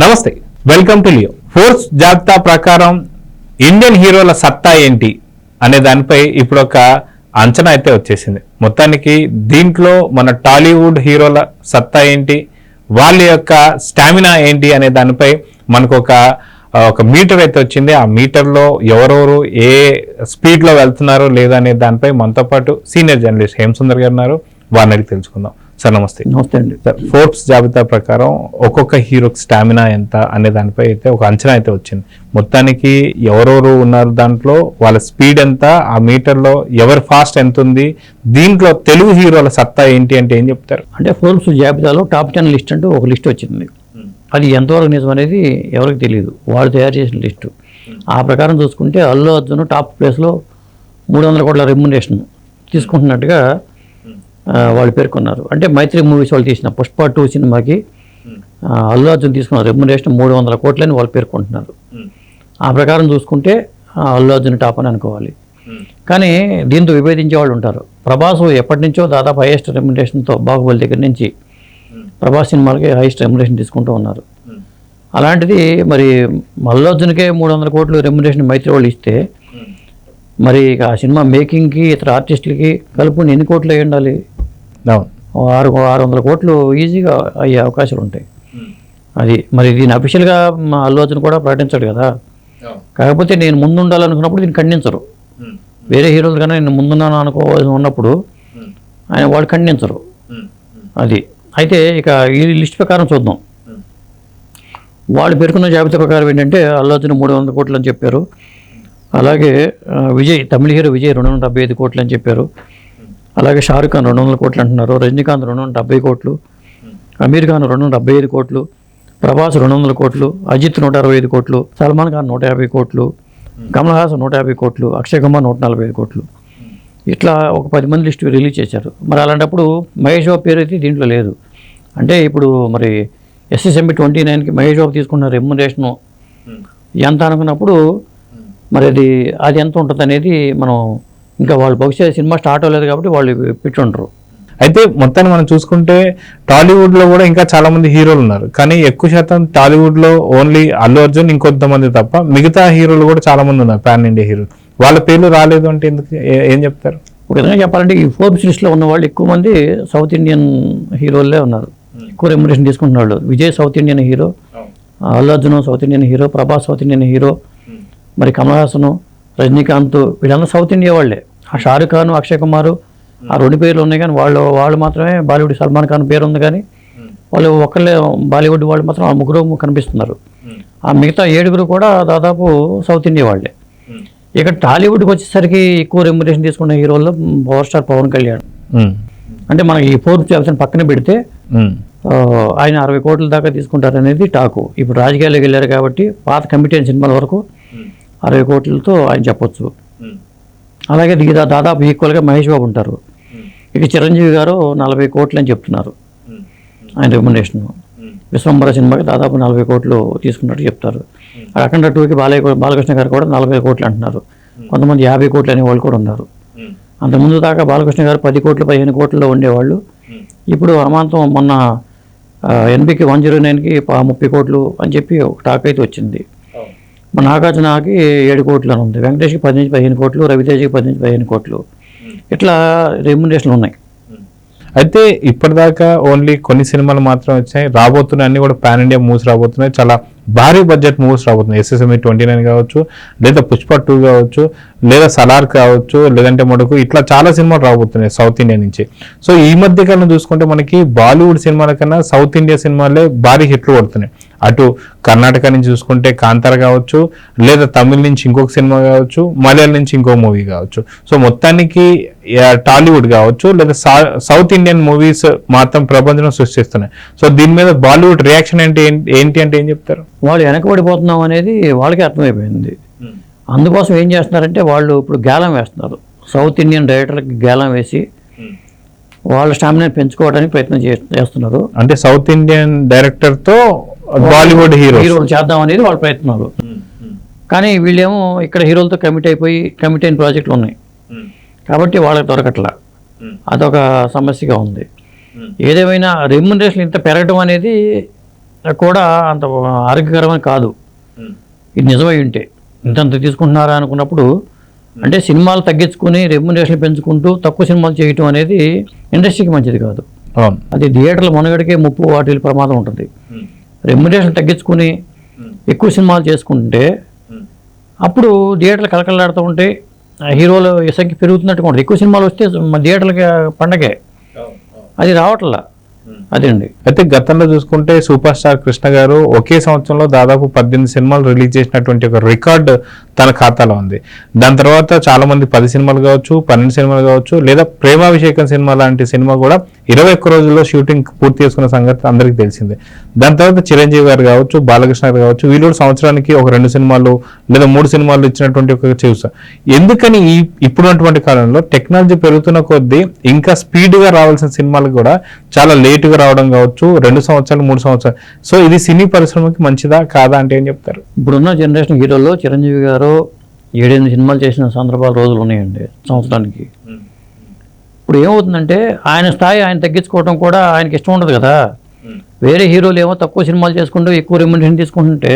నమస్తే, welcome to Leo. Forbes జాబితా ప్రకారం ఇండియన్ హీరోల సత్తా ఏంటి అనే దానిపై ఇప్పుడు ఒక అంచనా అయితే వచ్చేసింది. మొత్తానికి దీంట్లో మన టాలీవుడ్ హీరోల సత్తా ఏంటి, వాళ్ళ యొక్క స్టామినా ఏంటి అనే దానిపై మనకు ఒక మీటర్ అయితే వచ్చింది. ఆ మీటర్లో ఎవరెవరు ఏ స్పీడ్లో వెళ్తున్నారు లేదా అనే దానిపై మనతో పాటు సీనియర్ జర్నలిస్ట్ హేమసుందర్ గారు ఉన్నారు. వారిని అడిగి తెలుసుకుందాం. సార్ నమస్తే. నమస్తే అండి. సార్, ఫోర్బ్స్ జాబితా ప్రకారం ఒక్కొక్క హీరోకి స్టామినా ఎంత అనే దానిపై అయితే ఒక అంచనా అయితే వచ్చింది. మొత్తానికి ఎవరెవరు ఉన్నారు, దాంట్లో వాళ్ళ స్పీడ్ ఎంత, ఆ మీటర్లో ఎవరి ఫాస్ట్ ఎంత ఉంది, దీంట్లో తెలుగు హీరోల సత్తా ఏంటి అంటే ఏం చెప్తారు? అంటే ఫోర్బ్స్ జాబితాలో టాప్ 10 లిస్ట్ అంటూ ఒక లిస్ట్ వచ్చింది. అది ఎంతవరకు నిజం అనేది ఎవరికి తెలియదు, వాళ్ళు తయారు చేసిన లిస్టు. ఆ ప్రకారం చూసుకుంటే అల్లు అర్జున్ టాప్ ప్లేస్లో 300 కోట్ల రెమ్యునరేషన్ తీసుకుంటున్నట్టుగా వాళ్ళు పేర్కొన్నారు. అంటే మైత్రి మూవీస్ వాళ్ళు తీసిన పుష్ప 2 సినిమాకి అల్లు అర్జున్ తీసుకున్న రెమ్యునరేషన్ 300 కోట్లని వాళ్ళు పేర్కొంటున్నారు. ఆ ప్రకారం చూసుకుంటే అల్లు అర్జున్ టాప్ అని అనుకోవాలి. కానీ దీంతో విభేదించే వాళ్ళు ఉంటారు. ప్రభాస్ ఎప్పటి నుంచో దాదాపు హైయెస్ట్ రెమ్యునరేషన్తో బాహుబలి దగ్గర నుంచి ప్రభాస్ సినిమాలకి హైయెస్ట్ రెమ్యునరేషన్ తీసుకుంటూ ఉన్నారు. అలాంటిది మరి అల్లు అర్జున్కే 300 కోట్లు రెమ్యునరేషన్ మైత్రి వాళ్ళు ఇస్తే మరి ఆ సినిమా మేకింగ్కి ఇతర ఆర్టిస్టులకి కలుపుని ఎన్ని కోట్లు అయ్యి ఉండాలి? 600 కోట్లు ఈజీగా అయ్యే అవకాశాలు ఉంటాయి. అది మరి దీన్ని అఫీషియల్గా మా అల్లు అర్జున్ కూడా ప్రకటించాడు కదా. కాకపోతే నేను ముందు ఉండాలనుకున్నప్పుడు దీన్ని ఖండించరు. వేరే హీరోలు కన్నా నేను ముందున్నాను అనుకోవాల్సి ఉన్నప్పుడు ఆయన వాళ్ళు ఖండించరు. అది అయితే ఇక ఈ లిస్ట్ ప్రకారం చూద్దాం. వాళ్ళు పేర్కొన్న జాబితా ప్రకారం ఏంటంటే అల్లు అర్జున్ 300 కోట్లు అని చెప్పారు. అలాగే విజయ్, తమిళ హీరో విజయ్ 275 కోట్లు అని చెప్పారు. అలాగే షారుఖ్ ఖాన్ 200 కోట్లు అంటున్నారు. రజనీకాంత్ 270 కోట్లు, అమీర్ ఖాన్ 275 కోట్లు, ప్రభాస్ 200 కోట్లు, అజిత్ 165 కోట్లు, సల్మాన్ ఖాన్ 150 కోట్లు, కమల్ హాసన్ 150 కోట్లు, అక్షయ్ కుమార్ 145 కోట్లు. ఇట్లా ఒక 10 మంది లిస్టు రిలీజ్ చేశారు. మరి అలాంటప్పుడు మహేష్ బాబు పేరు అయితే దీంట్లో లేదు. అంటే ఇప్పుడు మరి SSMB 29కి మహేష్ బాబు తీసుకున్న రెమ్యునరేషను ఎంత అనుకున్నప్పుడు మరి అది ఎంత ఉంటుంది అనేది మనం ఇంకా వాళ్ళు బహుశా సినిమా స్టార్ట్ అవ్వలేదు కాబట్టి వాళ్ళు పెట్టుండరు. అయితే మొత్తాన్ని మనం చూసుకుంటే టాలీవుడ్లో కూడా ఇంకా చాలా మంది హీరోలు ఉన్నారు. కానీ ఎక్కువ శాతం టాలీవుడ్లో ఓన్లీ అల్లు అర్జున్, ఇంకొంతమంది తప్ప మిగతా హీరోలు కూడా చాలా మంది ఉన్నారు, పాన్ ఇండియా హీరోలు. వాళ్ళ పేర్లు రాలేదు అంటే ఎందుకు, ఏం చెప్తారు? ఒక విధంగా చెప్పాలంటే ఈ ఫోర్బ్స్ లిస్ట్లో ఉన్న వాళ్ళు ఎక్కువ మంది సౌత్ ఇండియన్ హీరోలే ఉన్నారు. ఎక్కువ రెమ్యునరేషన్ తీసుకుంటున్న వాళ్ళు. Vijay south Indian hero, Allu Arjun south Indian hero, Prabhas south Indian hero, మరి కమల్ హాసన్, రజనీకాంత్ వీళ్ళందరూ సౌత్ ఇండియా వాళ్ళే. ఆ షారుఖ్ ఖాన్, అక్షయ్ కుమార్ ఆ 2 పేర్లు ఉన్నాయి. కానీ వాళ్ళు మాత్రమే బాలీవుడ్. సల్మాన్ ఖాన్ పేరు ఉంది కానీ వాళ్ళు ఒకళ్ళే బాలీవుడ్ వాళ్ళు మాత్రం ఆ 3 కనిపిస్తున్నారు. ఆ మిగతా 7 కూడా దాదాపు సౌత్ ఇండియా వాళ్ళే. ఇక టాలీవుడ్కి వచ్చేసరికి ఎక్కువ రెమ్యునరేషన్ తీసుకున్న హీరోల్లో పవర్ స్టార్ పవన్ కళ్యాణ్. అంటే మనకి ఈ ఫోర్బ్స్ జాబితాని పక్కన పెడితే ఆయన 60 కోట్ల దాకా తీసుకుంటారనేది టాకు. ఇప్పుడు రాజకీయాల్లోకి వెళ్ళారు కాబట్టి పాత కమిటీ అయిన సినిమాల వరకు 60 కోట్లతో ఆయన చెప్పొచ్చు. అలాగే దాదాపు ఈక్వల్గా మహేష్ బాబు ఉంటారు. ఇక చిరంజీవి గారు 40 కోట్లు అని చెప్తున్నారు ఆయన రెమ్యునరేషన్. విశ్వంబర సినిమాకి దాదాపు 40 కోట్లు తీసుకున్నట్టు చెప్తారు. అఖండ 2కి బాలకృష్ణ గారు కూడా 40 కోట్లు అంటున్నారు. కొంతమంది 50 కోట్లు అనే వాళ్ళు కూడా ఉన్నారు. అంతకుముందు దాకా బాలకృష్ణ గారు 10 కోట్లు 15 కోట్లలో ఉండేవాళ్ళు. ఇప్పుడు అమాంతం మొన్న NBకి 109కి 30 కోట్లు అని చెప్పి ఒక టాక్ అయితే వచ్చింది. మన నాగార్జునకి 7 కోట్లు అని ఉంది. వెంకటేష్కి 10-15 కోట్లు, రవితేజకి 10-15 కోట్లు. ఇట్లా రెమ్యునరేషన్లు ఉన్నాయి. అయితే ఇప్పటిదాకా ఓన్లీ కొన్ని సినిమాలు మాత్రమే వచ్చాయి. రాబోతున్నాయి అన్ని కూడా పాన్ ఇండియా మూవ్స్ రాబోతున్నాయి. చాలా భారీ బడ్జెట్ మూవ్స్ రాబోతున్నాయి. SSMB 29 కావచ్చు, లేదా పుష్ప 2 కావచ్చు, లేదా సలార్ కావచ్చు, లేదంటే మటుకు ఇట్లా చాలా సినిమాలు రాబోతున్నాయి సౌత్ ఇండియా నుంచి. సో ఈ మధ్య కాలం చూసుకుంటే మనకి బాలీవుడ్ సినిమాల కన్నా సౌత్ ఇండియా సినిమాలే భారీ హిట్లు కొడుతున్నాయి. అటు కర్ణాటక నుంచి చూసుకుంటే కాంతార కావచ్చు, లేదా తమిళ నుంచి ఇంకొక సినిమా కావచ్చు, మలయాళం నుంచి ఇంకో మూవీ కావచ్చు. సో మొత్తానికి టాలీవుడ్ కావచ్చు లేదా సౌత్ ఇండియన్ మూవీస్ మాత్రం ప్రపంచం సృష్టిస్తున్నాయి. సో దీని మీద బాలీవుడ్ రియాక్షన్ ఏంటి అంటే ఏం చెప్తారు? వాళ్ళు వెనకబడిపోతున్నాం అనేది వాళ్ళకి అర్థమైపోయింది. అందుకోసం ఏం చేస్తున్నారంటే వాళ్ళు ఇప్పుడు గేలం వేస్తున్నారు. సౌత్ ఇండియన్ డైరెక్టర్లకి గేలం వేసి వాళ్ళ స్టామినా పెంచుకోవడానికి ప్రయత్నం చేస్తున్నారు. అంటే సౌత్ ఇండియన్ డైరెక్టర్తో బాలీవుడ్ హీరోలు చేద్దాం అనేది వాళ్ళ ప్రయత్నాలు. కానీ వీళ్ళేమో ఇక్కడ హీరోలతో కమిట్ అయిన ప్రాజెక్టులు ఉన్నాయి కాబట్టి వాళ్ళకి దొరకట్లా. అదొక సమస్యగా ఉంది. ఏదేమైనా రెమ్యునరేషన్ ఇంత పెరగడం అనేది కూడా అంత ఆరోగ్యకరమైన కాదు. ఇది నిజమై ఉంటే ఇంతంత తీసుకుంటున్నారా అనుకున్నప్పుడు, అంటే సినిమాలు తగ్గించుకుని రెమ్యునరేషన్ పెంచుకుంటూ తక్కువ సినిమాలు చేయటం అనేది ఇండస్ట్రీకి మంచిది కాదు. అది థియేటర్ల మనుగడకే ముప్పు, వాటి ప్రమాదం ఉంటుంది. రెమ్యునరేషన్ తగ్గించుకుని ఎక్కువ సినిమాలు చేసుకుంటే అప్పుడు థియేటర్లు కలకలాడుతూ ఉంటే హీరోల సంఖ్య పెరుగుతున్నట్టుగా ఉంటుంది. ఎక్కువ సినిమాలు వస్తే మన థియేటర్లకి పండగే, అది రావట్లా. అదండి. అయితే గతంలో చూసుకుంటే సూపర్ స్టార్ కృష్ణ గారు ఒకే సంవత్సరంలో దాదాపు 18 సినిమాలు రిలీజ్ చేసినటువంటి ఒక రికార్డ్ తన ఖాతాలో ఉంది. దాని తర్వాత చాలా మంది 10 సినిమాలు కావచ్చు, 12 సినిమాలు కావచ్చు, లేదా ప్రేమాభిషేకం సినిమా లాంటి సినిమా కూడా 21 రోజుల్లో షూటింగ్ పూర్తి చేసుకున్న సంగతి అందరికీ తెలిసిందే. దాని తర్వాత చిరంజీవి గారు కావచ్చు, బాలకృష్ణ గారు కావచ్చు, వీళ్ళు సంవత్సరానికి ఒక 2 సినిమాలు లేదా 3 సినిమాలు ఇచ్చినటువంటి ఒక చూసా. ఎందుకని ఇప్పుడున్నటువంటి కాలంలో టెక్నాలజీ పెరుగుతున్న కొద్దీ ఇంకా స్పీడ్గా రావాల్సిన సినిమాలు కూడా చాలా లేటుగా రావడం కావచ్చు, 2 సంవత్సరాలు 3 సంవత్సరాలు. సో ఇది సినీ పరిశ్రమకి మంచిదా కాదా అంటే ఏం చెప్తారు? ఇప్పుడున్న జనరేషన్ హీరోల్లో చిరంజీవి గారు 7-8 సినిమాలు చేసిన సందర్భాలు రోజులు ఉన్నాయండి సంవత్సరానికి. ఇప్పుడు ఏమవుతుందంటే ఆయన స్థాయి ఆయన తగ్గించుకోవడం కూడా ఆయనకి ఇష్టం ఉండదు కదా. వేరే హీరోలు ఏమో తక్కువ సినిమాలు చేసుకుంటూ ఎక్కువ రెమ్యునరేషన్ తీసుకుంటుంటే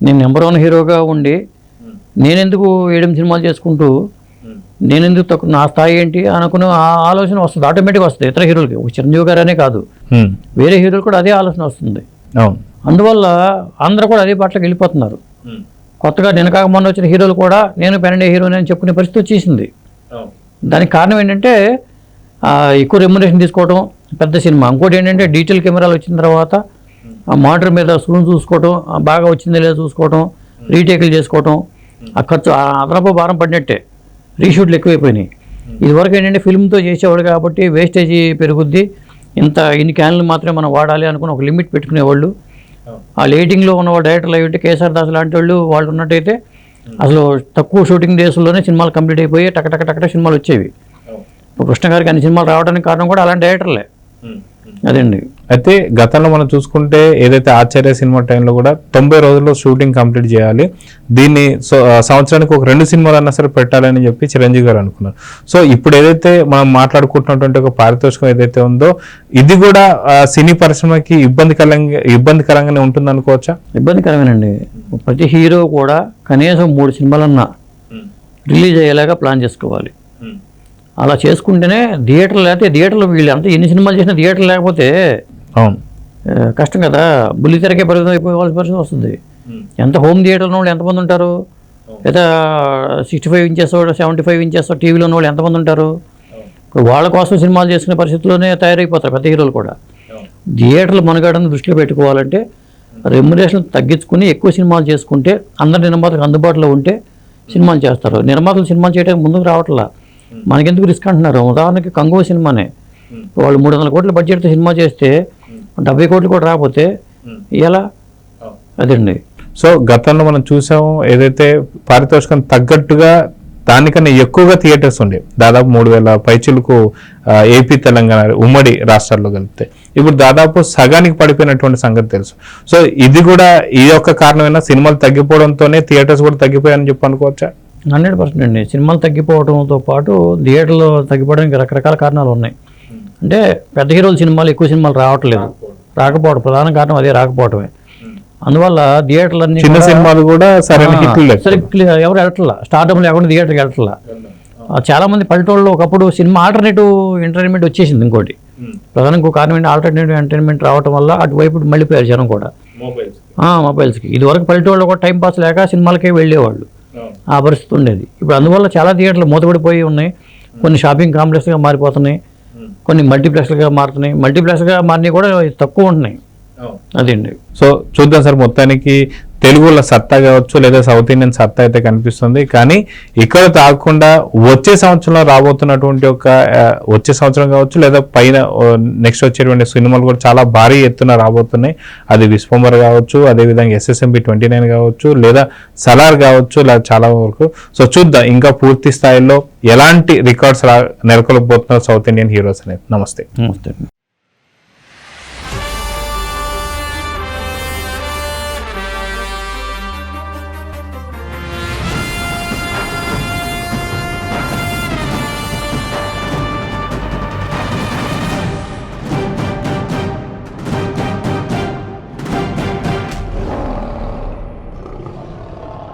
నేను నెంబర్ 1 హీరోగా ఉండి నేనెందుకు 7 సినిమాలు చేసుకుంటూ నేనెందుకు తక్కువ, నా స్థాయి ఏంటి అనుకునే ఆలోచన వస్తుంది, ఆటోమేటిక్గా వస్తుంది ఇతర హీరోలకి. చిరంజీవి గారు అనే కాదు, వేరే హీరోలు కూడా అదే ఆలోచన వస్తుంది. అందువల్ల అందరూ కూడా అదే బాటలోకి వెళ్ళిపోతున్నారు. కొత్తగా నిన్న కాక మొన్న వచ్చిన హీరోలు కూడా నేను పెనండే హీరోని అని చెప్పుకునే పరిస్థితి వచ్చేసింది. దానికి కారణం ఏంటంటే ఎక్కువ రెమ్యునరేషన్ తీసుకోవడం, పెద్ద సినిమా. ఇంకోటి ఏంటంటే డిజిటల్ కెమెరాలు వచ్చిన తర్వాత మానిటర్ మీద స్క్రీన్ చూసుకోవటం, బాగా వచ్చిందో లేదో చూసుకోవటం, రీటేకులు చేసుకోవటం, ఆ ఖర్చు అదనపు భారం పడినట్టే. రీషూట్లు ఎక్కువైపోయినాయి. ఇదివరకు ఏంటంటే ఫిల్మ్తో చేసేవాడు కాబట్టి వేస్టేజీ పెరుగుద్ది, ఇన్ని క్యాన్లు మాత్రమే మనం వాడాలి అనుకుని ఒక లిమిట్ పెట్టుకునేవాళ్ళు. ఆ లైటింగ్లో ఉన్న వాళ్ళు డైరెక్టర్లు అయ్యి కేఎస్ఆర్ దాస్ లాంటి వాళ్ళు ఉన్నట్టయితే అసలు తక్కువ షూటింగ్ డేస్లోనే సినిమాలు కంప్లీట్ అయిపోయి టక సినిమాలు వచ్చేవి. ఇప్పుడు కృష్ణ గారికి అన్ని సినిమాలు రావడానికి కారణం కూడా అలాంటి డైరెక్టర్లే. అదండి. అయితే గతంలో మనం చూసుకుంటే ఏదైతే ఆచార్య సినిమా టైంలో కూడా 90 రోజుల్లో షూటింగ్ కంప్లీట్ చేయాలి, దీన్ని సంవత్సరానికి ఒక 2 సినిమాలు అన్నా సరే పెట్టాలని చెప్పి చిరంజీవి గారు అనుకున్నారు. సో ఇప్పుడు ఏదైతే మనం మాట్లాడుకుంటున్నటువంటి ఒక పారితోషికం ఏదైతే ఉందో ఇది కూడా సినీ పరిశ్రమకి ఇబ్బందికరంగానే ఉంటుంది అనుకోవచ్చా? ఇబ్బందికరమేనండి. ప్రతి హీరో కూడా కనీసం 3 సినిమాలన్నా రిలీజ్ అయ్యేలాగా ప్లాన్ చేసుకోవాలి. అలా చేసుకుంటేనే థియేటర్లు, లేకపోతే థియేటర్లు వీళ్ళు అంతా ఎన్ని సినిమాలు చేసినా థియేటర్లు లేకపోతే కష్టం కదా. బుల్లితెరకే పరిమితం అయిపోవాల్సిన పరిస్థితి వస్తుంది. ఎంత హోమ్ థియేటర్లో వాళ్ళు ఎంతమంది ఉంటారు, లేదా 65 ఇంచెస్ 75 ఇంచెస్ టీవీలో ఉన్న వాళ్ళు ఎంతమంది ఉంటారు. వాళ్ళ కోసం సినిమాలు చేసుకునే పరిస్థితిలోనే తయారైపోతారు పెద్ద హీరోలు కూడా. థియేటర్లు మనుగడని దృష్టిలో పెట్టుకోవాలంటే రెమ్యునరేషన్ తగ్గించుకుని ఎక్కువ సినిమాలు చేసుకుంటే అందరి నిర్మాతలకు అందుబాటులో ఉంటే సినిమాలు చేస్తారు. నిర్మాతలు సినిమాలు చేయడానికి ముందుకు రావట్లా. మనకెందుకు రిస్క్ అంటున్నారు? ఉదాహరణకి కంగువ సినిమానే వాళ్ళు 300 కోట్ల బడ్జెట్తో సినిమా చేస్తే 70 కోట్లు కూడా రాకపోతే ఎలా? అదండి. సో గతంలో మనం చూసాము ఏదైతే పారితోషికం తగ్గట్టుగా దానికన్నా ఎక్కువగా థియేటర్స్ ఉండే, దాదాపు 3000 పైచిలకు ఏపీ తెలంగాణ ఉమ్మడి రాష్ట్రాల్లో కలిపితే ఇప్పుడు దాదాపు సగానికి పడిపోయినటువంటి సంగతి తెలుసు. సో ఇది కూడా ఈ యొక్క కారణమైన సినిమాలు తగ్గిపోవడంతోనే థియేటర్స్ కూడా తగ్గిపోయాయని చెప్పి అనుకోవచ్చా? 100% అండి. సినిమాలు తగ్గిపోవడంతో పాటు థియేటర్లో తగ్గిపోవడానికి రకరకాల కారణాలు ఉన్నాయి. అంటే పెద్ద హీరోల సినిమాలు ఎక్కువ సినిమాలు రాకపోవడం ప్రధాన కారణం అదే, రాకపోవడమే. అందువల్ల థియేటర్లన్నీ చిన్న సినిమాలు కూడా సరైన ఎవరు వెళ్ళట్లా, స్టార్డమ్ లేకుండా థియేటర్కి వెళ్ళట్లా. చాలా మంది పల్లెటూళ్ళలో ఒకప్పుడు సినిమా ఆల్టర్నేటివ్ ఎంటర్టైన్మెంట్ వచ్చేసింది. ఇంకోటి ప్రధానంగా ఇంకో కారణం ఏంటి, ఆల్టర్నేటివ్ ఎంటర్టైన్మెంట్ రావడం వల్ల అటువైపు మళ్ళీపోయారు జనం కూడా మొబైల్స్కి. ఇదివరకు పల్లెటూళ్ళలో కూడా టైం పాస్ లేక సినిమాలకే వెళ్ళేవాళ్ళు, ఆ పరిస్థితి ఉండేది. ఇప్పుడు అందువల్ల చాలా థియేటర్లు మూతపడిపోయి ఉన్నాయి. కొన్ని షాపింగ్ కాంప్లెక్స్గా మారిపోతున్నాయి, కొన్ని మల్టీప్లెక్స్లుగా మారుతున్నాయి. మల్టీప్లెక్స్గా మారినవి కూడా తక్కువ ఉంటున్నాయి. అదండి. సో చూద్దాం సార్, మొత్తానికి తెలుగులో సత్తా కావచ్చు లేదా సౌత్ ఇండియన్ సత్తా అయితే కనిపిస్తుంది. కానీ ఇక్కడ తాగకుండా వచ్చే సంవత్సరంలో రాబోతున్నటువంటి వచ్చే సంవత్సరం కావచ్చు లేదా పైన నెక్స్ట్ వచ్చేటువంటి సినిమాలు కూడా చాలా భారీ ఎత్తున రాబోతున్నాయి. అది విశ్వంబర్ కావచ్చు, అదేవిధంగా SSMP 29 కావచ్చు, లేదా సలార్ కావచ్చు, లేదా చాలా వరకు. సో చూద్దాం ఇంకా పూర్తి స్థాయిలో ఎలాంటి రికార్డ్స్ నెలకొల్పబోతున్నారు సౌత్ ఇండియన్ హీరోస్ అనేది. నమస్తే.